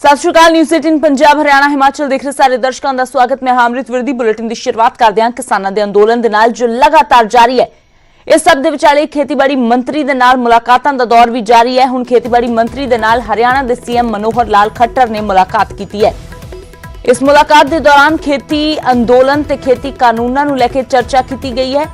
सत श्री अकाल। न्यूज़ 18 पंजाब हरियाणा हिमाचल देख रहे सारे दर्शकों का स्वागत। मैं अमृत विरदी बुलेटिन की शुरुआत करते हैं किसानों के अंदोलन के नाल जो लगातार जारी है। इस सब दे विचाले खेतीबाड़ी मंत्री दे नाल मुलाकातां दा दौर भी जारी है। हुण खेतीबाड़ी मंत्री दे नाल हरियाणा के सीएम मनोहर लाल खट्टर ने मुलाकात की है। इस मुलाकात के दौरान खेती अंदोलन ते खेती कानूनां नूं लैके चर्चा की गई है।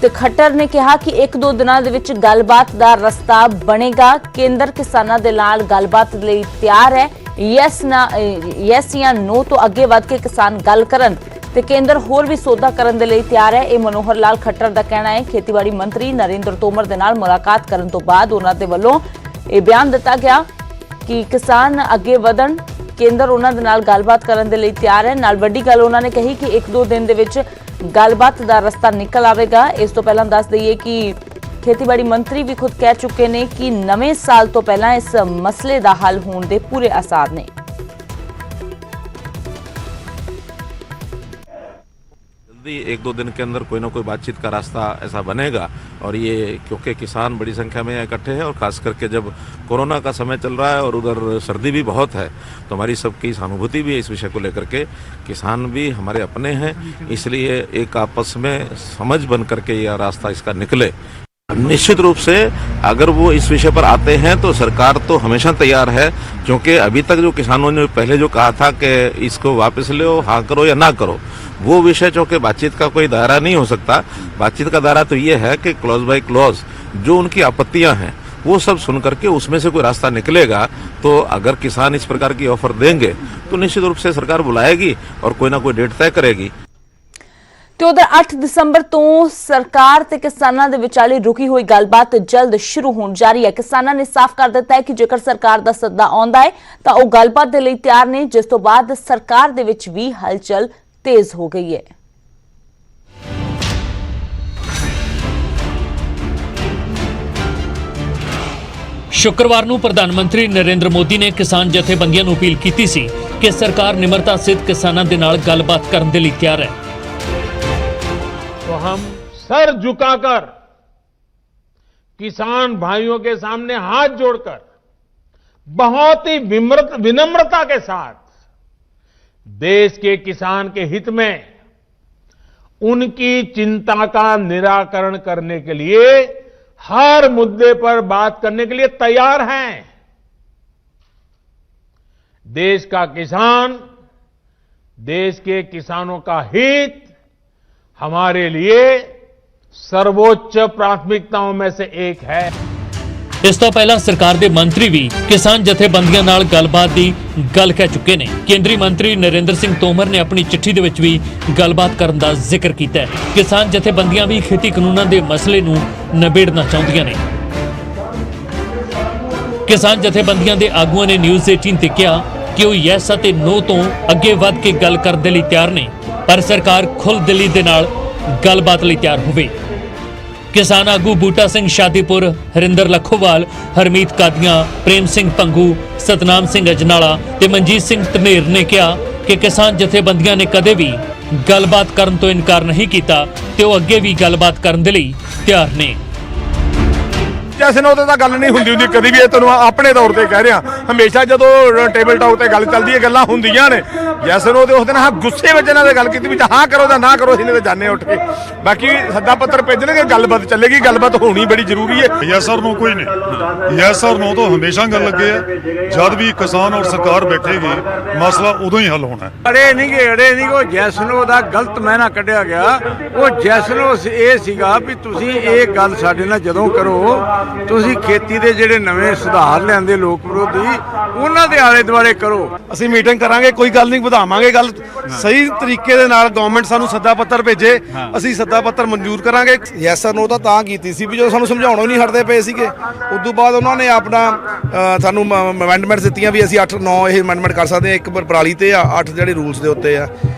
ते खट्टर ने कहा कि एक दो दिनों के गलबात का रस्ता बनेगा। केंद्र किसानों के नाल गलबात लई तैयार है। यस या नो तो अगे वध के किसान गल करन ते केंद्र होर भी सौदा करन दे लई तैयार है। यह मनोहर लाल खट्टर का कहना है। खेतीबाड़ी मंत्री नरेंद्र तोमर दे नाल मुलाकात करन तो बाद उन्हां दे वल्लों यह बयान दिता गया कि किसान अगे वधन, केंद्र उन्हां दे नाल गलबात करन दे लई तैयार है। नाल वड्डी गल उन्हां ने कही कि एक दो दिन दे विच गलबात का रस्ता निकल आएगा। इस तो पहला दस दईए कि खेतीबाड़ी मंत्री भी खुद कह चुके हैं कि नवे साल तो पहला इस मसले का हल होने के पूरे आसार ने। जल्दी एक दो दिन के अंदर कोई ना कोई बातचीत का रास्ता ऐसा बनेगा। और ये क्योंकि किसान बड़ी संख्या में इकट्ठे हैं और खास करके जब कोरोना का समय चल रहा है और उधर सर्दी भी बहुत है, तो हमारी सबकी सहानुभूति भी है इस विषय को लेकर के। किसान भी हमारे अपने हैं, इसलिए एक आपस में समझ बन करके यह रास्ता इसका निकले। निश्चित रूप से अगर वो इस विषय पर आते हैं तो सरकार तो हमेशा तैयार है, क्योंकि अभी तक जो किसानों ने पहले जो कहा था कि इसको वापस लो, हाँ करो या ना करो, वो विषय चूंकि बातचीत का कोई दायरा नहीं हो सकता। बातचीत का दायरा तो ये है कि क्लॉज बाय क्लॉज जो उनकी आपत्तियां हैं वो सब सुन करके उसमें से कोई रास्ता निकलेगा। तो अगर किसान इस प्रकार की ऑफर देंगे तो निश्चित रूप से सरकार बुलाएगी और कोई ना कोई डेट तय करेगी। तो उधर 8 दिसंबर तो सरकार ते किसानां दे विचाले रुकी हुई गलबात जल्द शुरू होने जा रही है। किसानां ने साफ कर दिता है कि जेकर सरकार दा सद्दा आउंदा है तां ओह गलबात दे लई तैयार ने, जिस तो बाद सरकार दे विच भी हलचल तेज हो गई है। शुक्रवार ਨੂੰ ਪ੍ਰਧਾਨ ਮੰਤਰੀ ਨਰਿੰਦਰ ਮੋਦੀ ਨੇ ਕਿਸਾਨ ਜਥੇਬੰਦੀਆਂ ਨੂੰ ਅਪੀਲ ਕੀਤੀ ਸੀ ਕਿ ਸਰਕਾਰ ਨਿਮਰਤਾ ਸਹਿਤ ਕਿਸਾਨਾਂ ਦੇ ਨਾਲ ਗੱਲਬਾਤ ਕਰਨ ਦੇ ਲਈ ਤਿਆਰ ਹੈ। तो हम सर झुकाकर किसान भाइयों के सामने हाथ जोड़कर बहुत ही विनम्रता के साथ देश के किसान के हित में उनकी चिंता का निराकरण करने के लिए हर मुद्दे पर बात करने के लिए तैयार हैं। देश का किसान, देश के किसानों का हित हमारे लिए सर्वोच्च प्राथमिकताओं में से एक है। इस तो पहला सरकार के मंत्री भी किसान जथेबंदियों नाल गलबात की गल कह चुके हैं। केंद्रीय मंत्री नरेंद्र सिंह तोमर ने अपनी चिट्ठी दे विच भी गलबात करन दा जिक्र किया है। किसान जथेबंदियां भी खेती कानूनां दे मसले नूं निबेड़ना चाहुंदियां ने। किसान जथेबंदियां दे आगुआं ने न्यूज़ 18 ते कहा कि वो यस अते नो तो अगे वध के गल करन दे लई तैयार ने, पर सरकार खुल दिली दे नाल गलबात लई तैयार होवे। किसान आगू बूटा सिंह शादीपुर, हरिंदर लखोवाल, हरमीत कादियां, प्रेम सिंह पंगू, सतनाम सिंह अजनाला ते मनजीत सिंह धनेर ने कहा कि किसान जथेबंदियां ने कदे भी गलबात करन तो इनकार नहीं किया ते वो अगे भी गलबात करन दे लई तैयार ने। जैसे नो तो गल नहीं होंगी कभी भी, तेन अपने तौर पर कह रहा हमेशा जो टेबल टॉक पर गल चलती है गल्लां होंदियां ने। जैसे नो तो उस दिन हाँ गुस्से में इन्होंने गल की हाँ करो तो ना करो, असं जाने उठ के बाकी सद्दा पत्र भेजणगे, गलबात चलेगी। गलबात होनी बड़ी जरूरी है। यस और नो कोई नहीं, यस और नो तो हमेशा गल लगे है। जब भी किसान और सरकार बैठेगी मसला उदों ही हल होना है। अड़े नहीं वो जैस नो दा गलत मैना कढ़िया गया। वो जैस नो ये सीगा भी तुसीं ये गल साडे नाल जदों करो, ਤੁਸੀਂ खेती ਦੇ ਜਿਹੜੇ ਨਵੇਂ ਸੁਧਾਰ ਲਿਆਂਦੇ ਲੋਕ ਵਿਰੋਧੀ ਉਹਨਾਂ ਦੇ ਆਲੇ ਦੁਆਲੇ ਕਰੋ। ਅਸੀਂ ਮੀਟਿੰਗ ਕਰਾਂਗੇ, ਕੋਈ ਗੱਲ ਨਹੀਂ ਵਧਾਵਾਂਗੇ ਗੱਲ ਸਹੀ ਤਰੀਕੇ ਦੇ ਨਾਲ। ਗਵਰਨਮੈਂਟ ਸਾਨੂੰ ਸੱਦਾ ਪੱਤਰ ਭੇਜੇ, ਅਸੀਂ ਸੱਦਾ ਪੱਤਰ ਮਨਜ਼ੂਰ ਕਰਾਂਗੇ। ਯੈਸ ਔਰ ਨੋ ਤਾਂ ਕੀਤੀ ਸੀ ਵੀ ਜਦੋਂ ਸਾਨੂੰ ਸਮਝਾਉਣੋਂ ਨਹੀਂ ਹਟਦੇ ਪਏ ਸੀਗੇ। ਉਸ ਤੋਂ ਬਾਅਦ ਉਹਨਾਂ ਨੇ ਆਪਣਾ ਸਾਨੂੰ ਅਮੈਂਡਮੈਂਟਸ ਦਿੱਤੀਆਂ ਵੀ ਅਸੀਂ 8-9 ਇਹ ਅਮੈਂਡਮੈਂਟ ਕਰ ਸਕਦੇ ਹਾਂ। ਇੱਕ ਪਰਾਲੀ ਤੇ ਆ, 8 ਜਿਹੜੇ ਰੂਲਸ ਦੇ ਉੱਤੇ ਆ,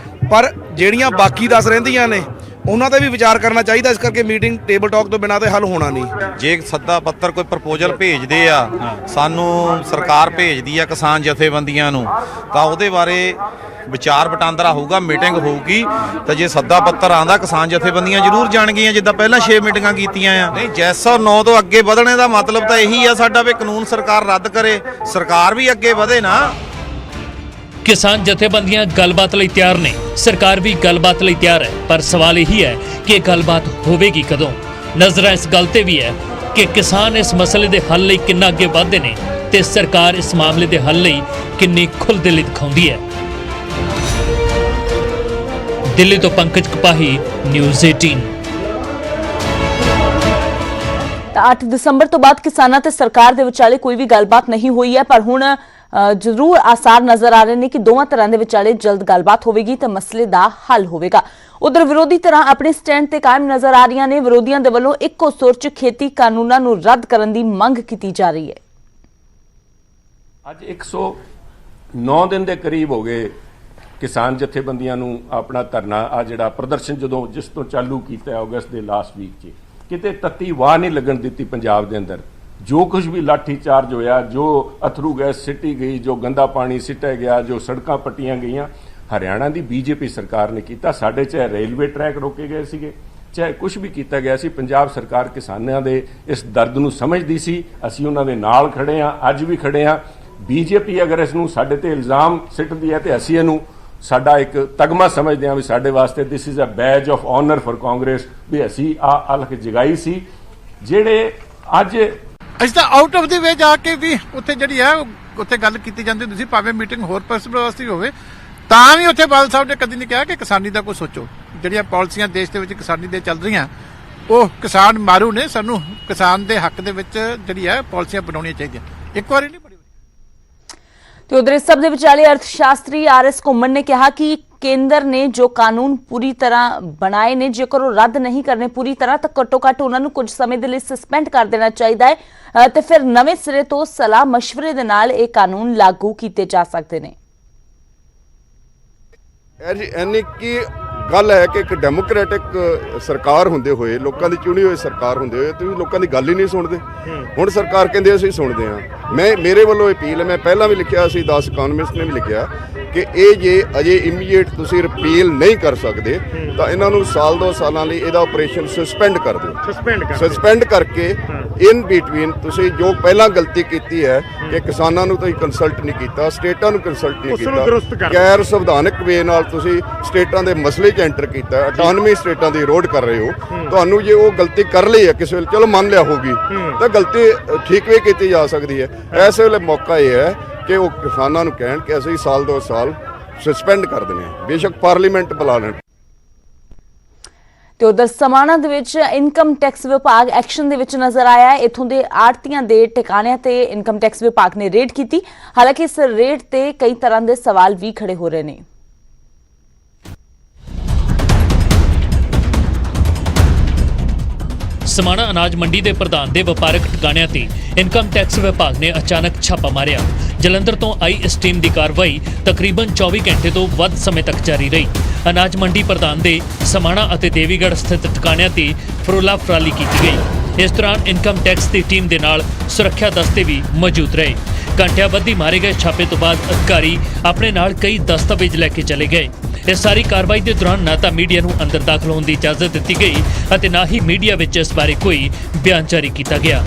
ਪਰ ਜਿਹੜੀਆਂ ਬਾਕੀ 10 ਰਹਿੰਦੀਆਂ ਨੇ ਉਹਨਾਂ ਤੇ ਵੀ ਵਿਚਾਰ ਕਰਨਾ ਚਾਹੀਦਾ। ਇਸ ਕਰਕੇ ਮੀਟਿੰਗ ਟੇਬਲ ਟਾਕ ਤੋਂ ਬਿਨਾਂ ਤੇ ਹੱਲ ਹੋਣਾ ਨਹੀਂ। ਜੇ ਸੱਦਾ ਪੱਤਰ ਕੋਈ ਪ੍ਰਪੋਜ਼ਲ ਭੇਜਦੇ ਆ, ਸਾਨੂੰ ਸਰਕਾਰ ਭੇਜਦੀ ਆ ਕਿਸਾਨ ਜਥੇਬੰਦੀਆਂ ਨੂੰ, ਤਾਂ ਉਹਦੇ ਬਾਰੇ ਵਿਚਾਰ ਵਟਾਂਦਰਾ ਹੋਊਗਾ, ਮੀਟਿੰਗ ਹੋਊਗੀ। ਤਾਂ ਜੇ ਸੱਦਾ ਪੱਤਰ ਆਂਦਾ ਕਿਸਾਨ ਜਥੇਬੰਦੀਆਂ ਜ਼ਰੂਰ ਜਾਣਗੀਆਂ, ਜਿੱਦਾਂ ਪਹਿਲਾਂ 6 ਮੀਟਿੰਗਾਂ ਕੀਤੀਆਂ ਆ। ਨਹੀਂ, ਜੈਸ ਔਰ ਨੋ ਤੋਂ ਅੱਗੇ ਵਧਣੇ ਦਾ ਮਤਲਬ ਤਾਂ ਇਹੀ ਆ ਸਾਡਾ ਵੀ ਕਾਨੂੰਨ ਸਰਕਾਰ ਰੱਦ ਕਰੇ, ਸਰਕਾਰ ਵੀ ਅੱਗੇ ਵਧੇ ਨਾ। ਕਿਸਾਨ ਜਥੇਬੰਦੀਆਂ ਗੱਲਬਾਤ ਲਈ ਤਿਆਰ ਨੇ, ਸਰਕਾਰ ਵੀ ਗੱਲਬਾਤ ਲਈ ਤਿਆਰ ਹੈ, ਪਰ ਸਵਾਲ ਇਹੀ ਹੈ ਕਿ ਇਹ ਗੱਲਬਾਤ ਹੋਵੇਗੀ ਕਦੋਂ। ਨਜ਼ਰ ਇਸ ਗੱਲ ਤੇ ਵੀ ਹੈ ਕਿ ਕਿਸਾਨ ਇਸ ਮਸਲੇ ਦੇ ਹੱਲ ਲਈ ਕਿੰਨਾ ਅੱਗੇ ਵਧਦੇ ਨੇ ਤੇ ਸਰਕਾਰ ਇਸ ਮਾਮਲੇ ਦੇ ਹੱਲ ਲਈ ਕਿੰਨੀ ਖੁੱਲ੍ਹਦਿਲੀ ਦਿਖਾਉਂਦੀ ਹੈ। ਦਿੱਲੀ ਤੋਂ ਪੰਕਜ ਕਪਾਹੀ, ਨਿਊਜ਼ 18। ਤਾਂ 8 ਦਸੰਬਰ ਤੋਂ ਬਾਅਦ ਕਿਸਾਨਾਂ ਤੇ ਸਰਕਾਰ ਦੇ ਵਿਚਾਲੇ ਕੋਈ ਵੀ ਗੱਲਬਾਤ ਨਹੀਂ ਹੋਈ ਹੈ, ਪਰ ਹੁਣ ਜ਼ਰੂਰ ਆਸਾਰ ਨਜ਼ਰ ਆ ਰਹੇ ਨੇ ਕਿ ਦੋਵਾਂ ਤਰ੍ਹਾਂ ਦੇ ਵਿਚਾਲੇ ਜਲਦ ਗੱਲਬਾਤ ਹੋਵੇਗੀ ਤੇ ਮਸਲੇ ਦਾ ਹੱਲ ਹੋਵੇਗਾ। ਉਧਰ ਵਿਰੋਧੀ ਧਿਰਾਂ ਆਪਣੇ ਸਟੈਂਡ ਤੇ ਕਾਇਮ ਨਜ਼ਰ ਆ ਰਹੀਆਂ ਨੇ। ਵਿਰੋਧੀਆਂ ਦੇ ਵੱਲੋਂ ਇੱਕੋ ਸੁਰ 'ਚ ਖੇਤੀ ਕਾਨੂੰਨਾਂ ਨੂੰ ਰੱਦ ਕਰਨ ਦੀ ਮੰਗ ਕੀਤੀ ਜਾ ਰਹੀ ਹੈ। ਅੱਜ 109 ਦਿਨ ਦੇ ਕਰੀਬ ਹੋ ਗਏ ਕਿਸਾਨ ਜਥੇਬੰਦੀਆਂ ਨੂੰ ਆਪਣਾ ਧਰਨਾ ਆ ਜਿਹੜਾ ਪ੍ਰਦਰਸ਼ਨ ਜਦੋਂ ਜਿਸ ਤੋਂ ਚਾਲੂ ਕੀਤਾ ਅਗਸਤ ਦੇ ਲਾਸਟ ਵੀਕ 'ਚ, ਕਿਤੇ ਤੱਤੀ ਵਾਹ ਨਹੀਂ ਲੱਗਣ ਦਿੱਤੀ ਪੰਜਾਬ ਦੇ ਅੰਦਰ। ਜੋ ਕੁਝ ਵੀ ਲਾਠੀ ਚਾਰਜ ਹੋਇਆ, ਜੋ ਅਥਰੂ ਗੈਸ ਸਿੱਟੀ ਗਈ, ਜੋ ਗੰਦਾ ਪਾਣੀ ਸਿੱਟਿਆ ਗਿਆ, ਜੋ ਸੜਕਾਂ ਪੱਟੀਆਂ ਗਈਆਂ, ਹਰਿਆਣਾ ਦੀ ਬੀਜੇਪੀ ਸਰਕਾਰ ਨੇ ਕੀਤਾ। ਸਾਡੇ ਚਾਹੇ ਰੇਲਵੇ ਟਰੈਕ ਰੋਕੇ ਗਏ ਸੀਗੇ, ਚਾਹੇ ਕੁਝ ਵੀ ਕੀਤਾ ਗਿਆ ਸੀ, ਪੰਜਾਬ ਸਰਕਾਰ ਕਿਸਾਨਾਂ ਦੇ ਇਸ ਦਰਦ ਨੂੰ ਸਮਝਦੀ ਸੀ। ਅਸੀਂ ਉਹਨਾਂ ਦੇ ਨਾਲ ਖੜੇ ਹਾਂ, ਅੱਜ ਵੀ ਖੜੇ ਹਾਂ। ਬੀਜੇਪੀ ਅਗਰ ਇਸ ਨੂੰ ਸਾਡੇ ਤੇ ਇਲਜ਼ਾਮ ਸਿੱਟਦੀ ਹੈ ਤੇ ਅਸੀਂ ਇਹਨੂੰ ਸਾਡਾ ਇੱਕ ਤਗਮਾ ਸਮਝਦੇ ਹਾਂ ਵੀ ਸਾਡੇ ਵਾਸਤੇ this is a badge of honour for Congress, ਵੀ ਅਸੀਂ ਆ ਅਲਖ ਜਗਾਈ ਸੀ ਜਿਹੜੇ ਅੱਜ ਅਸੀਂ ਤਾਂ ਆਊਟ ਆਫ ਦੀ ਵੇ ਜਾ ਕੇ ਵੀ ਉੱਥੇ ਜਿਹੜੀ ਹੈ ਉੱਥੇ ਗੱਲ ਕੀਤੀ ਜਾਂਦੀ ਹੁੰਦੀ ਸੀ, ਭਾਵੇਂ ਮੀਟਿੰਗ ਹੋਰ ਪਰਸਨ ਵਾਸਤੇ ਹੋਵੇ, ਤਾਂ ਵੀ ਉੱਥੇ ਬਾਦਲ ਸਾਹਿਬ ਨੇ ਕਦੀ ਨਹੀਂ ਕਿਹਾ ਕਿ ਕਿਸਾਨੀ ਦਾ ਕੋਈ ਸੋਚੋ। ਜਿਹੜੀਆਂ ਪਾਲਿਸੀਆਂ ਦੇਸ਼ ਦੇ ਵਿੱਚ ਕਿਸਾਨੀ ਦੇ ਚੱਲ ਰਹੀਆਂ ਉਹ ਕਿਸਾਨ ਮਾਰੂ ਨੇ, ਸਾਨੂੰ ਕਿਸਾਨ ਦੇ ਹੱਕ ਦੇ ਵਿੱਚ ਜਿਹੜੀ ਹੈ ਪਾਲਿਸੀਆਂ ਬਣਾਉਣੀਆਂ ਚਾਹੀਦੀਆਂ। ਇੱਕ ਵਾਰੀ ਨਹੀਂ ਬਣੀ। ਤੇ ਉਧਰ ਇਸ ਸਭ ਦੇ ਵਿਚਾਲੇ ਅਰਥ ਸ਼ਾਸਤਰੀ ਆਰ.ਐਸ. ਘੁੰਮਣ ਨੇ ਕਿਹਾ ਕਿ ਕੇਂਦਰ ਨੇ ਜੋ ਕਾਨੂੰਨ ਪੂਰੀ ਤਰ੍ਹਾਂ ਬਣਾਏ ਨੇ, ਜੇਕਰ ਉਹ ਰੱਦ ਨਹੀਂ ਕਰਨੇ ਪੂਰੀ ਤਰ੍ਹਾਂ ਤਾਂ ਘੱਟੋ ਘੱਟ ਉਹਨਾਂ ਨੂੰ ਕੁਝ ਸਮੇਂ ਦੇ ਲਈ ਸਸਪੈਂਡ ਕਰ ਦੇਣਾ ਚਾਹੀਦਾ ਹੈ ਤੇ ਫਿਰ ਨਵੇਂ ਸਿਰੇ ਤੋਂ ਸਲਾਹ ਮਸ਼ਵਰੇ ਦੇ ਨਾਲ ਇਹ ਕਾਨੂੰਨ ਲਾਗੂ ਕੀਤੇ ਜਾ ਸਕਦੇ ਨੇ। ਇੰਨੀ ਕੀ ਗੱਲ ਹੈ ਕਿ ਇੱਕ ਡੈਮੋਕ੍ਰੈਟਿਕ ਸਰਕਾਰ ਹੁੰਦੇ ਹੋਏ, ਲੋਕਾਂ ਦੀ ਚੁਣੀ ਹੋਈ ਸਰਕਾਰ ਹੁੰਦੇ ਹੋਏ ਤੁਸੀਂ ਲੋਕਾਂ ਦੀ ਗੱਲ ਹੀ ਨਹੀਂ ਸੁਣਦੇ। ਹੁਣ ਸਰਕਾਰ ਕਹਿੰਦੇ ਅਸੀਂ ਸੁਣਦੇ ਹਾਂ। ਮੇਰੇ ਵੱਲੋਂ ਅਪੀਲ ਹੈ, ਮੈਂ ਪਹਿਲਾਂ ਵੀ ਲਿਖਿਆ ਸੀ, 10 ਇਕਨੋਮਿਸਟ ਨੇ ਵੀ ਲਿਖਿਆ ਕਿ ਇਹ ਜੇ ਅਜੇ ਇਮੀਡੀਏਟ ਤੁਸੀਂ ਰਿਪੀਲ ਨਹੀਂ ਕਰ ਸਕਦੇ ਤਾਂ ਇਹਨਾਂ ਨੂੰ ਸਾਲ 2 ਸਾਲਾਂ ਲਈ ਇਹਦਾ ਆਪਰੇਸ਼ਨ ਸਸਪੈਂਡ ਕਰ ਦਿਓ। ਸਸਪੈਂਡ ਕਰਕੇ ਇਨ ਬਿਟਵੀਨ ਤੁਸੀਂ ਜੋ ਪਹਿਲਾਂ ਗਲਤੀ ਕੀਤੀ ਹੈ ਕਿ ਕਿਸਾਨਾਂ ਨੂੰ ਤੁਸੀਂ ਕੰਸਲਟ ਨਹੀਂ ਕੀਤਾ, ਸਟੇਟਾਂ ਨੂੰ ਕੰਸਲਟ ਨਹੀਂ ਕੀਤਾ, ਗੈਰ ਸੰਵਿਧਾਨਕ ਵੇ ਨਾਲ ਤੁਸੀਂ ਸਟੇਟਾਂ ਦੇ ਮਸਲੇ 'ਚ ਐਂਟਰ ਕੀਤਾ, ਆਟੋਨਮੀ ਸਟੇਟਾਂ ਦੀ ਰੋਡ ਕਰ ਰਹੇ ਹੋ। ਤੁਹਾਨੂੰ ਜੇ ਉਹ ਗਲਤੀ ਕਰ ਲਈ ਹੈ ਕਿਸੇ ਵੇਲੇ, ਚਲੋ ਮੰਨ ਲਿਆ ਹੋਗੀ, ਤਾਂ ਗਲਤੀ ਠੀਕ ਵੀ ਕੀਤੀ ਜਾ ਸਕਦੀ ਹੈ। ਇਸ ਵੇਲੇ ਮੌਕਾ ਇਹ ਹੈ ਕਿ ਉਹ ਕਿਸਾਨਾਂ ਨੂੰ ਕਹਿਣ ਕਿ ਅਸੀਂ ਸਾਲ 2 ਸਾਲ ਸਸਪੈਂਡ ਕਰ ਦਿੰਦੇ ਹਾਂ, ਬੇਸ਼ੱਕ ਪਾਰਲੀਮੈਂਟ ਬੁਲਾ ਲੈਣ। ਤੇ ਉਧਰ ਸਮਾਣਾ ਦੇ ਵਿੱਚ ਇਨਕਮ ਟੈਕਸ ਵਿਭਾਗ ਐਕਸ਼ਨ ਦੇ ਵਿੱਚ ਨਜ਼ਰ ਆਇਆ ਹੈ। ਇਥੋਂ ਦੇ ਆੜਤੀਆਂ ਦੇ ਟਿਕਾਣਿਆਂ ਤੇ ਇਨਕਮ ਟੈਕਸ ਵਿਭਾਗ ਨੇ ਰੇਡ ਕੀਤੀ। ਹਾਲਾਂਕਿ ਇਸ ਰੇਡ ਤੇ ਕਈ ਤਰ੍ਹਾਂ ਦੇ ਸਵਾਲ ਵੀ ਖੜੇ ਹੋ ਰਹੇ ਨੇ। ਸਮਾਣਾ ਅਨਾਜ ਮੰਡੀ ਦੇ ਪ੍ਰਧਾਨ ਦੇ ਵਪਾਰਕ ਟਿਕਾਣਿਆਂ ਤੇ ਇਨਕਮ ਟੈਕਸ ਵਿਭਾਗ ਨੇ ਅਚਾਨਕ ਛਾਪਾ ਮਾਰਿਆ। ਜਲੰਧਰ ਤੋਂ ਆਈ ਇਸ ਟੀਮ ਦੀ ਕਾਰਵਾਈ ਤਕਰੀਬਨ 24 ਘੰਟੇ ਤੋਂ ਵੱਧ ਸਮੇਂ ਤੱਕ ਜਾਰੀ ਰਹੀ। ਅਨਾਜ ਮੰਡੀ ਪ੍ਰਧਾਨ ਦੇ ਸਮਾਣਾ ਅਤੇ ਦੇਵੀਗੜ੍ਹ ਸਥਿਤ ਟਿਕਾਣਿਆਂ ਤੇ ਫਰੋਲਾ ਫਰਾਲੀ ਕੀਤੀ ਗਈ। ਇਸ ਦੌਰਾਨ ਇਨਕਮ ਟੈਕਸ ਦੀ ਟੀਮ ਦੇ ਨਾਲ ਸੁਰੱਖਿਆ ਦਸਤੇ ਵੀ ਮੌਜੂਦ ਰਹੇ। ਘੰਟਿਆਂ ਬੱਧੀ ਮਾਰੇ ਗਏ ਛਾਪੇ ਤੋਂ ਬਾਅਦ ਅਧਿਕਾਰੀ ਆਪਣੇ ਨਾਲ ਕਈ ਦਸਤਾਵੇਜ਼ ਲੈ ਕੇ ਚਲੇ ਗਏ। ਇਸ ਸਾਰੀ ਕਾਰਵਾਈ ਦੇ ਦੌਰਾਨ ਨਾ ਤਾਂ ਮੀਡੀਆ ਨੂੰ ਅੰਦਰ ਦਾਖਲ ਹੋਣ ਦੀ ਇਜਾਜ਼ਤ ਦਿੱਤੀ ਗਈ ਅਤੇ ਨਾ ਹੀ ਮੀਡੀਆ ਵਿੱਚ ਇਸ ਬਾਰੇ ਕੋਈ ਬਿਆਨ ਜਾਰੀ ਕੀਤਾ ਗਿਆ।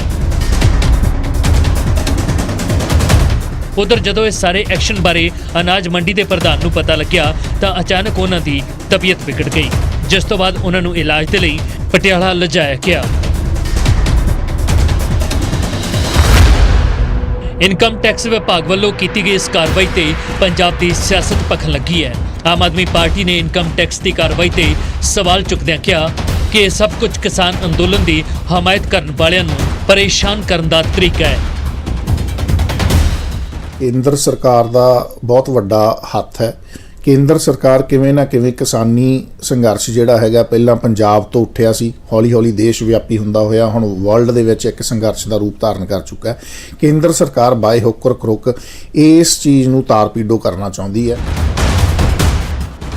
ਉਧਰ ਜਦੋਂ ਇਸ ਸਾਰੇ ਐਕਸ਼ਨ ਬਾਰੇ ਅਨਾਜ ਮੰਡੀ ਦੇ ਪ੍ਰਧਾਨ ਨੂੰ ਪਤਾ ਲੱਗਿਆ ਤਾਂ ਅਚਾਨਕ ਉਹਨਾਂ ਦੀ ਤਬੀਅਤ ਵਿਗੜ ਗਈ, ਜਿਸ ਤੋਂ ਬਾਅਦ ਉਹਨਾਂ ਨੂੰ ਇਲਾਜ ਦੇ ਲਈ ਪਟਿਆਲਾ ਲਿਜਾਇਆ ਗਿਆ। ਇਨਕਮ ਟੈਕਸ ਵਿਭਾਗ ਵੱਲੋਂ ਕੀਤੀ ਗਈ ਇਸ ਕਾਰਵਾਈ ਤੇ ਪੰਜਾਬ ਦੀ ਸਿਆਸਤ ਭਖਣ ਲੱਗੀ ਹੈ। ਆਮ ਆਦਮੀ ਪਾਰਟੀ ਨੇ ਇਨਕਮ ਟੈਕਸ ਦੀ ਕਾਰਵਾਈ ਤੇ ਸਵਾਲ ਚੁੱਕਦਿਆਂ ਕਿਹਾ ਕਿ ਇਹ ਸਭ ਕੁਝ ਕਿਸਾਨ ਅੰਦੋਲਨ ਦੀ ਹਮਾਇਤ ਕਰਨ ਵਾਲਿਆਂ ਨੂੰ ਪਰੇਸ਼ਾਨ ਕਰਨ ਦਾ ਤਰੀਕਾ ਹੈ। ਕੇਂਦਰ ਸਰਕਾਰ ਦਾ ਬਹੁਤ ਵੱਡਾ ਹੱਥ ਹੈ। ਕੇਂਦਰ ਸਰਕਾਰ ਕਿਵੇਂ ਨਾ ਕਿਵੇਂ ਕਿਸਾਨੀ ਸੰਘਰਸ਼ ਜਿਹੜਾ ਹੈਗਾ ਪਹਿਲਾਂ ਪੰਜਾਬ ਤੋਂ ਉੱਠਿਆ ਸੀ, ਹੌਲੀ ਹੌਲੀ ਦੇਸ਼ ਵਿਆਪੀ ਹੁੰਦਾ ਹੋਇਆ ਹੁਣ ਵਰਲਡ ਦੇ ਵਿੱਚ ਇੱਕ ਸੰਘਰਸ਼ ਦਾ ਰੂਪ ਧਾਰਨ ਕਰ ਚੁੱਕਾ ਹੈ। ਕੇਂਦਰ ਸਰਕਾਰ ਬਾਏ ਹੁੱਕ ਔਰ ਕਰੁੱਕ ਇਸ ਚੀਜ਼ ਨੂੰ ਤਾਰ-ਪੀੜੋ ਕਰਨਾ ਚਾਹੁੰਦੀ ਹੈ।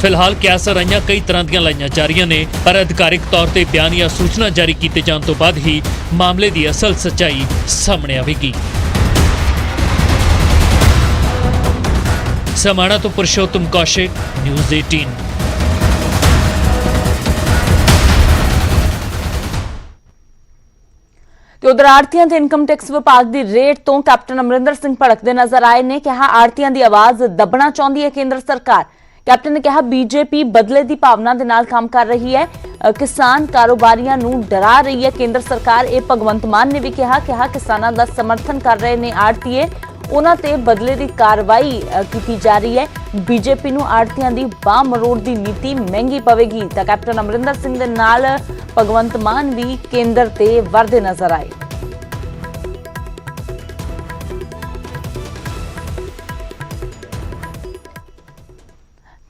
ਫਿਲਹਾਲ ਕਿਆਸਰਾਈਆਂ ਕਈ ਤਰ੍ਹਾਂ ਦੀਆਂ ਲਾਈਆਂ ਜਾ ਰਹੀਆਂ ਨੇ, ਪਰ ਅਧਿਕਾਰਿਕ ਤੌਰ ਤੇ ਬਿਆਨ ਜਾਂ ਸੂਚਨਾ ਜਾਰੀ ਕੀਤੇ ਜਾਣ ਤੋਂ ਬਾਅਦ ਹੀ ਮਾਮਲੇ ਦੀ ਅਸਲ ਸੱਚਾਈ ਸਾਹਮਣੇ ਆਵੇਗੀ। ਸਮਾਣਾ ਤੋਂ ਪੁਰਸ਼ੋਤਮ ਕੌਸ਼ਿਕ, ਨਿਊਜ਼ 18। ਤੇ तो उधर आड़तियां ते इनकम टैक्स विभाग की रेट तो कैप्टन अमरिंदर सिंह भड़कते नजर आए ने। कहा आड़तियां की आवाज दबना चाहती है केंद्र सरकार। कैप्टन ने कहा बीजेपी बदले की भावना के नाल काम कर रही है, किसान कारोबारियों नूं डरा रही है केंद्र सरकार। ये भगवंत मान ने भी कहा किसानों का समर्थन कर रहे ने आड़तीए, उन्हां ते बदले की कार्रवाई की जा रही है। बीजेपी नूं आड़तियां दी बाह मरोड़ दी नीति महंगी पवेगी। तो कैप्टन अमरिंदर सिंह दे नाल भगवंत मान भी केंद्र ते वरदे नजर आए।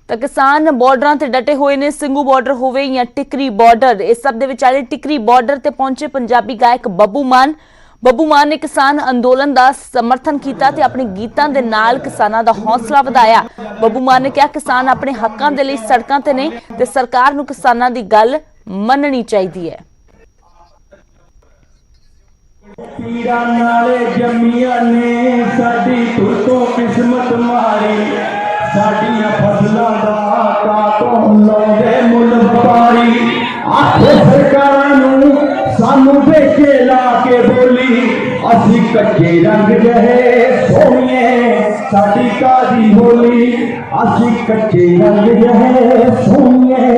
तो किसान बॉर्डर से डटे हुए ने। ਸਿੰਘੂ बॉर्डर होवे या टिकरी बॉर्डर, इस सब दे विचाले टिकरी बॉर्डर ते पहुंचे पंजाबी गायक ਬੱਬੂ ਮਾਨ। ਬੱਬੂ ਮਾਨ ने किसान अंदोलन का समर्थन किया ते अपने गीतों के नाल किसानों का हौसला वधाया। ਬੱਬੂ ਮਾਨ ने कहा किसान अपने हकों के लिए सड़कों ते ने ते सरकार नूं किसानों की गल मननी चाहिए है। पीड़ा नाले जमिया ने साडी तुरतों किस्मत मारी, साडियां फसलों का कातों लाउंदे मुल व्यापारी। आखे सरकारां नूं सानू बेचे ला के बोली, असी कच्चे रंग जहे सोहणिए साडी कादी होली। असी कच्चे रंग जहे सोहणिए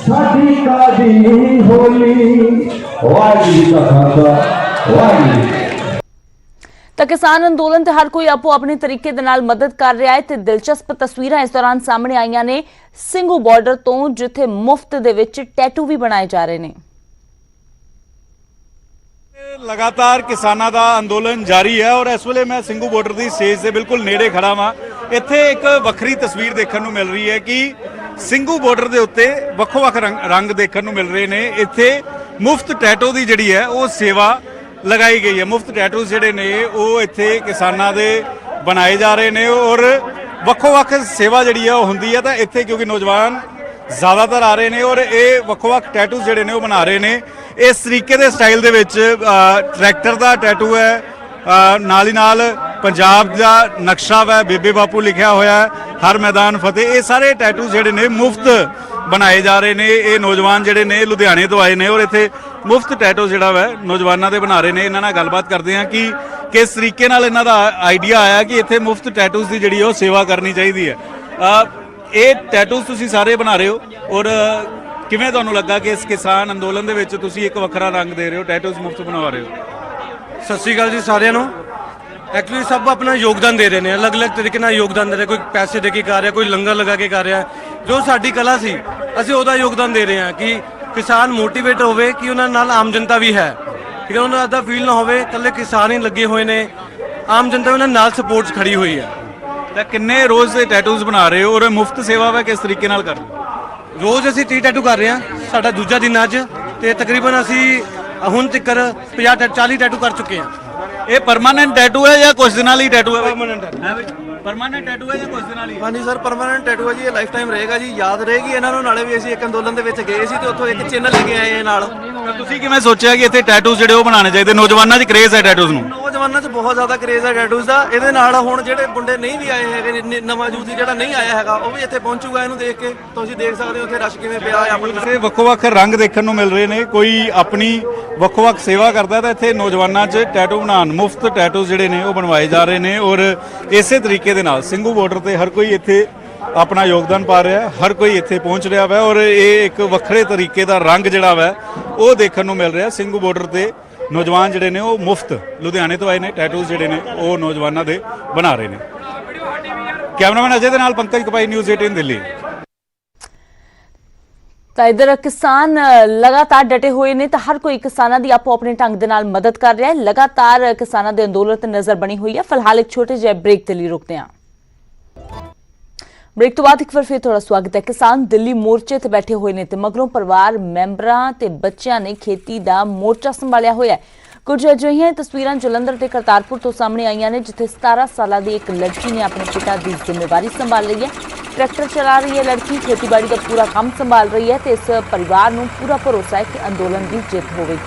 साडी कादी होली। वाहिगुरू का खालसा वाहिगुरू। तो किसान अंदोलन ते हर कोई आपो अपने तरीके दे नाल मदद कर रहा है। ते दिलचस्प तस्वीरां इस दौरान सामने आईयां ने ਸਿੰਘੂ बॉर्डर तो, जिथे मुफ्त दे विच टैटू भी बनाए जा रहे हैं। लगातार किसानों का अंदोलन जारी है और इस वेले मैं ਸਿੰਘੂ बॉर्डर की स्टेज के बिल्कुल नेड़े खड़ा हाँ। इत्थे एक वक्री तस्वीर देखने को मिल रही है कि ਸਿੰਘੂ बॉर्डर के उत्ते ਵੱਖ-ਵੱਖ रंग देखने को मिल रहे हैं। इत्थे मुफ्त टैटू की जिहड़ी है वो सेवा लगाई गई है। मुफ्त टैटू जिहड़े ने वो इत्थे किसानां दे बनाए जा रहे हैं और ਵੱਖ-ਵੱਖ सेवा जिहड़ी है वो हुंदी है। तो इत्थे क्योंकि नौजवान ज़्यादातर आ रहे हैं और ये ਵੱਖ-ਵੱਖ टैटू जिहड़े ने वो बना रहे हैं इस तरीके के स्टाइल दे विच। ट्रैक्टर का टैटू है, नाल ही नाल पंजाब का नक्शा है, बेबे बापू लिखा होया है, हर मैदान फतेह। ये सारे टैटू जिहड़े ने मुफ्त बनाए जा रहे हैं। ये नौजवान जिहड़े ने लुधियाने तो आए ने और इत्थे मुफ्त टैटू जिहड़ा है नौजवानों के बना रहे हैं। इन्हां नाल गलबात करते हैं कि किस तरीके नाल इन्हां दा आइडिया आया कि इत्थे मुफ्त टैटूज़ की जिहड़ी सेवा करनी चाहिए है। ये टैटूज़ तुसीं सारे बना रहे हो और किवें तुहानूं लगा कि इस किसान अंदोलन दे विच तुसीं एक वखरा रंग दे रहे हो, टैटूज़ मुफ्त बनवा रहे हो? सत श्री अकाल जी सारिਆਂ ਨੂੰ। एक्चुअली सब अपना योगदान दे रहे हैं, अलग अलग तरीके नाल योगदान दे रहे। कोई पैसे दे के कर रहा, कोई लंगर लगा के कर रहा। जो साडी कला सी ਅਸੀਂ ਉਹਦਾ योगदान दे रहे हैं कि किसान मोटिवेट होवे कि ਉਹਨਾਂ ਨਾਲ ਆਮ ਜਨਤਾ ਵੀ ਹੈ। ਠੀਕ ਹੈ, ਉਹਨਾਂ ਦਾ ਫੀਲ ਨਾ ਹੋਵੇ ਇਕੱਲੇ ਕਿਸਾਨ ਹੀ ਲੱਗੇ ਹੋਏ ਨੇ, ਆਮ ਜਨਤਾ ਵੀ ਉਹਨਾਂ ਨਾਲ ਸਪੋਰਟ 'ਚ ਖੜੀ ਹੋਈ ਹੈ। ਤਾਂ ਕਿੰਨੇ ਰੋਜ਼ ਦੇ ਟੈਟੂਜ਼ ਬਣਾ ਰਹੇ ਹੋ ਔਰ ਮੁਫਤ ਸੇਵਾ ਵਾ ਕਿਸ ਤਰੀਕੇ ਨਾਲ ਕਰ ਰਹੇ ਹੋ? ਰੋਜ਼ ਅਸੀਂ 30 ਟੈਟੂ ਕਰ ਰਹੇ ਹਾਂ, ਸਾਡਾ ਦੂਜਾ ਦਿਨ ਅੱਜ ਤੇ ਤਕਰੀਬਨ ਅਸੀਂ ਹੁਣ ਤੱਕ 40 ਟੈਟੂ ਕਰ ਚੁੱਕੇ ਹਾਂ। ਇਹ ਪਰਮਾਨੈਂਟ ਟੈਟੂ ਹੈ ਜਾਂ ਕੁਝ ਦਿਨਾਂ ਲਈ ਟੈਟੂ ਹੈ? ਪਰਮਾਨੈਂਟ ਹੈ। ਪਰਮਾਨੈਂਟ ਟੈਟੂ ਹੈ ਜਾਂ ਕੁਝ ਦਿਨਾਂ ਲਈ? ਹਾਂਜੀ ਸਰ, ਪਰਮਾਨੈਂਟ ਟੈਟੂ ਹੈ ਜੀ, ਇਹ ਲਾਈਫ ਟਾਈਮ ਰਹੇਗਾ ਜੀ, ਯਾਦ ਰਹੇਗੀ ਇਹਨਾਂ ਨੂੰ। ਨਾਲੇ ਵੀ ਅਸੀਂ ਇੱਕ ਅੰਦੋਲਨ ਦੇ ਵਿੱਚ ਗਏ ਸੀ ਤੇ ਉੱਥੋਂ ਇੱਕ ਚਿੰਨ੍ਹ ਲੈ ਕੇ ਆਏ ਨਾਲ। ਤੁਸੀਂ ਕਿਵੇਂ ਸੋਚਿਆ ਕਿ ਇੱਥੇ ਟੈਟੂਜ਼ ਜਿਹੜੇ ਉਹ ਬਣਾਉਣੇ ਚਾਹੀਦੇ? ਨੌਜਵਾਨਾਂ 'ਚ ਕ੍ਰੇਜ਼ ਹੈ ਟੈਟੂਜ਼ ਨੂੰ? ਨੌਜਵਾਨਾਂ 'ਚ ਬਹੁਤ ਜ਼ਿਆਦਾ ਕ੍ਰੇਜ਼ ਹੈ ਟੈਟੂਜ਼ ਦਾ। ਇਹਦੇ ਨਾਲ ਹੁਣ ਜਿਹੜੇ ਮੁੰਡੇ ਨਹੀਂ ਵੀ ਆਏ ਹੈਗੇ, ਨਵਾਂ ਯੂਥ ਜਿਹੜਾ ਨਹੀਂ ਆਇਆ ਹੈਗਾ, ਉਹ ਵੀ ਇੱਥੇ ਪਹੁੰਚੂਗਾ ਇਹਨੂੰ ਦੇਖ ਕੇ। ਤੁਸੀਂ ਦੇਖ ਸਕਦੇ ਹੋ ਉੱਥੇ ਰਸ਼ ਕਿਵੇਂ ਪਿਆ ਹੈ। ਆਪਣੇ ਵੱਖ-ਵੱਖ ਰੰਗ ਦੇਖਣ ਨੂੰ ਮਿਲ ਰਹੇ ਨੇ, ਕੋਈ ਆਪਣੀ ਵੱਖ-ਵੱਖ ਸੇਵਾ ਕਰਦਾ ਤਾਂ ਇੱਥੇ ਨੌਜਵਾਨਾਂ 'ਚ ਟੈਟੂ ਬਣਾਉਣ ਮੁਫਤ ਟੈਟੂ ਜਿਹੜੇ ਨੇ ਉਹ ਬਣਵਾਏ ਜਾ ਰਹੇ ਨੇ ਔਰ ਇਸੇ ਤਰੀਕੇ ਦੇ ਨਾਲ ਸਿੰਘੂ ਬਾਰਡਰ ਤੇ ਹਰ ਕੋਈ ਇੱਥੇ ਆਪਣਾ ਯੋਗਦਾਨ ਪਾ ਰਿਹਾ, ਹਰ ਕੋਈ ਇੱਥੇ ਪਹੁੰਚ ਰਿਹਾ ਵਾ ਔਰ ਇਹ ਇੱਕ ਵੱਖਰੇ ਤਰੀਕੇ ਦਾ ਰੰਗ ਜਿਹੜਾ ਵਾ ਉਹ ਦੇਖਣ ਨੂੰ ਮਿਲ ਰਿਹਾ। ਸਿੰਘੂ ਬਾਰਡਰ ਤੇ ਨੌਜਵਾਨ ਜਿਹੜੇ ਨੇ ਉਹ ਮੁਫਤ ਲੁਧਿਆਣੇ ਤੋਂ ਆਏ ਨੇ, ਟੈਟੂਜ਼ ਜਿਹੜੇ ਨੇ ਉਹ ਨੌਜਵਾਨਾਂ ਦੇ ਬਣਾ ਰਹੇ ਨੇ। ਕੈਮਰਾਮੈਨ ਅਜੇ ਦੇ ਨਾਲ ਪੰਕਜ ਕਪਾਈ, ਨਿਊਜ਼ 18 ਦਿੱਲੀ। तो इधर किसान लगातार डटे हुए ने तो हर कोई किसानों की आपो अपने ढंग के नाल मदद कर रहा है। लगातार किसानों के अंदोलन ते नजर बनी हुई है। फिलहाल एक छोटे जे ब्रेक के लिए रुकते हैं। ब्रेक तो बाद एक बार फिर थोड़ा स्वागत है। किसान दिल्ली मोर्चे ते बैठे हुए ने ते मगरों परिवार मैंबरां ते बच्चियां ने खेती दा मोर्चा संभालिया होया है। कुछ अजिहियां तस्वीरां जलंधर ते करतारपुर तो सामने आईयां ने जिथे 17 साल की एक लड़की ने अपने पिता की जिम्मेवारी संभाल रही है। ट्रैक्टर चला रही है लड़की, खेतीबाड़ी का पूरा काम संभाल रही है। तो इस परिवार को पूरा भरोसा है कि अंदोलन की जित होगी।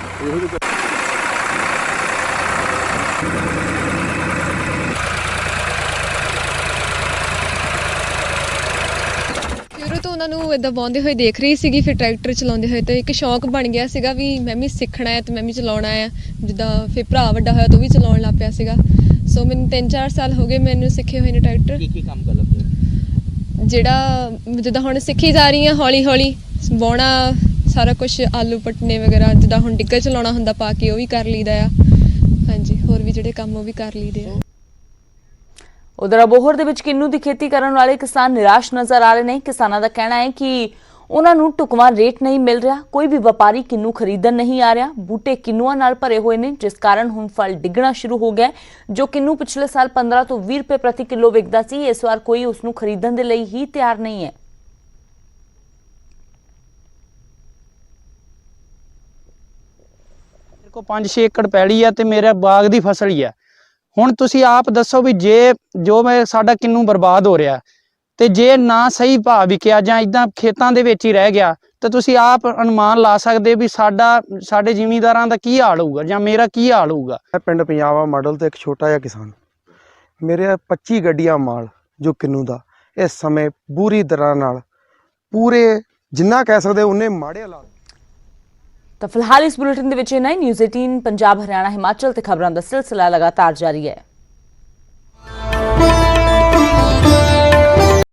ਸ਼ੁਰੂ ਤੋਂ ਉਹਨਾਂ ਉਹਨਾਂ ਨੂੰ ਇਦਾਂ ਵਾਹੁੰਦੇ ਹੋਏ ਦੇਖ ਰਹੀ ਸੀਗੀ, ਫਿਰ ਟਰੈਕਟਰ ਚਲਾਉਂਦੇ ਹੋਏ ਤੇ ਇੱਕ ਸ਼ੌਂਕ ਬਣ ਗਿਆ ਸੀਗਾ ਵੀ ਮੈਂ ਵੀ ਸਿੱਖਣਾ ਹੈ ਤੇ ਮੈਂ ਵੀ ਚਲਾਉਣਾ ਹੈ। ਜਿੱਦਾਂ ਫਿਰ ਭਰਾ ਵੱਡਾ ਹੋਇਆ ਤਾਂ ਉਹ ਵੀ ਚਲਾਉਣ ਲੱਗ ਪਿਆ ਸੀਗਾ। ਸੋ ਮੈਨੂੰ 3-4 ਸਾਲ ਹੋ ਗਏ ਮੈਨੂੰ ਸਿੱਖੇ ਹੋਏ ਨੇ ਟਰੈਕਟਰ। ਕੀ ਕੰਮ ਕਰ ਲੈਂਦੇ ਹੋ? ਜਿਹੜਾ ਜਿੱਦਾਂ ਹੁਣ ਸਿੱਖੀ ਜਾ ਰਹੀ ਹਾਂ ਹੌਲੀ ਹੌਲੀ, ਵਾਹੁਣਾ ਸਾਰਾ ਕੁਝ, ਆਲੂ ਪੱਟਨੇ ਵਗੈਰਾ, ਜਿੱਦਾਂ ਹੁਣ ਡਿੱਗਾ ਚਲਾਉਣਾ ਹੁੰਦਾ ਪਾ ਕੇ ਉਹ ਵੀ ਕਰ ਲਈਦਾ ਆ। ਹਾਂਜੀ, ਹੋਰ ਵੀ ਜਿਹੜੇ ਕੰਮ ਉਹ ਵੀ ਕਰ ਲਈਦੇ ਆ। ਉਧਰ ਅਬੋਹਰ ਦੇ ਵਿੱਚ ਕਿੰਨੂ ਦੀ ਖੇਤੀ ਕਰਨ ਵਾਲੇ ਕਿਸਾਨ ਨਿਰਾਸ਼ ਨਜ਼ਰ ਆ ਰਹੇ ਨੇ। ਕਿਸਾਨਾਂ ਦਾ ਕਹਿਣਾ ਹੈ ਕਿ ਉਹਨਾਂ ਨੂੰ ਢੁਕਵਾਂ ਰੇਟ ਨਹੀਂ ਮਿਲ ਰਿਹਾ, ਕੋਈ ਵੀ ਵਪਾਰੀ ਕਿੰਨੂ ਖਰੀਦਣ ਨਹੀਂ ਆ ਰਿਹਾ। ਬੂਟੇ ਕਿੰਨੂਆਂ ਨਾਲ ਭਰੇ ਹੋਏ ਨੇ, ਜਿਸ ਕਾਰਨ ਹੁਣ ਫਲ ਡਿੱਗਣਾ ਸ਼ੁਰੂ ਹੋ ਗਿਆ। ਜੋ ਕਿੰਨੂ ਪਿਛਲੇ ਸਾਲ 15 ਤੋਂ 20 ਰੁਪਏ ਪ੍ਰਤੀ ਕਿਲੋ ਵਿਕਦਾ ਸੀ, ਇਸ ਵਾਰ ਕੋਈ ਉਸ ਨੂੰ ਖਰੀਦਣ ਦੇ ਲਈ ਹੀ ਤਿਆਰ ਨਹੀਂ ਹੈ। ਮੇਰੇ ਕੋਲ 5-6 ਏਕੜ ਪੈਲੀ ਆ ਤੇ ਮੇਰੇ ਬਾਗ ਦੀ ਫਸਲ ਹੀ ਆ। ਹੁਣ ਤੁਸੀਂ ਆਪ ਦੱਸੋ ਵੀ ਜੇ ਜੋ ਮੈਂ ਸਾਡਾ ਕਿੰਨੂ ਬਰਬਾਦ ਹੋ ਰਿਹਾ ਤੇ ਜੇ ਨਾ ਸਹੀ ਭਾਅ ਵਿਕਿਆ ਜਾਂ ਇਦਾਂ ਖੇਤਾਂ ਦੇ ਵਿੱਚ ਹੀ ਰਹਿ ਗਿਆ ਤਾਂ ਤੁਸੀਂ ਆਪ ਅਨੁਮਾਨ ਲਾ ਸਕਦੇ ਵੀ ਸਾਡੇ ਜ਼ਿਮੀਂਦਾਰਾਂ ਦਾ ਕੀ ਹਾਲ ਹੋਊਗਾ ਜਾਂ ਮੇਰਾ ਕੀ ਹਾਲ ਹੋਊਗਾ। ਮੈਂ ਪਿੰਡ ਪੰਜਾਬਾ ਮਾਡਲ ਤੋਂ ਇੱਕ ਛੋਟਾ ਜਿਹਾ ਕਿਸਾਨ, ਮੇਰੇ 25 ਗੱਡੀਆਂ ਮਾਲ ਜੋ ਕਿੰਨੂ ਦਾ ਇਸ ਸਮੇਂ ਬੁਰੀ ਤਰ੍ਹਾਂ ਨਾਲ ਪੂਰੇ ਜਿੰਨਾ ਕਹਿ ਸਕਦੇ ਉਹਨੇ ਮਾੜੇ ਹਾਲਾਤ। ਤਾਂ ਫਿਲਹਾਲ ਇਸ ਬੁਲੇਟਿਨ ਦੇ ਵਿੱਚ ਇੰਨਾ ਹੀ। ਨਿਊਜ਼ 18 ਪੰਜਾਬ, ਹਰਿਆਣਾ, ਹਿਮਾਚਲ ਤੇ ਖਬਰਾਂ ਦਾ ਸਿਲਸਿਲਾ ਲਗਾਤਾਰ ਜਾਰੀ ਹੈ।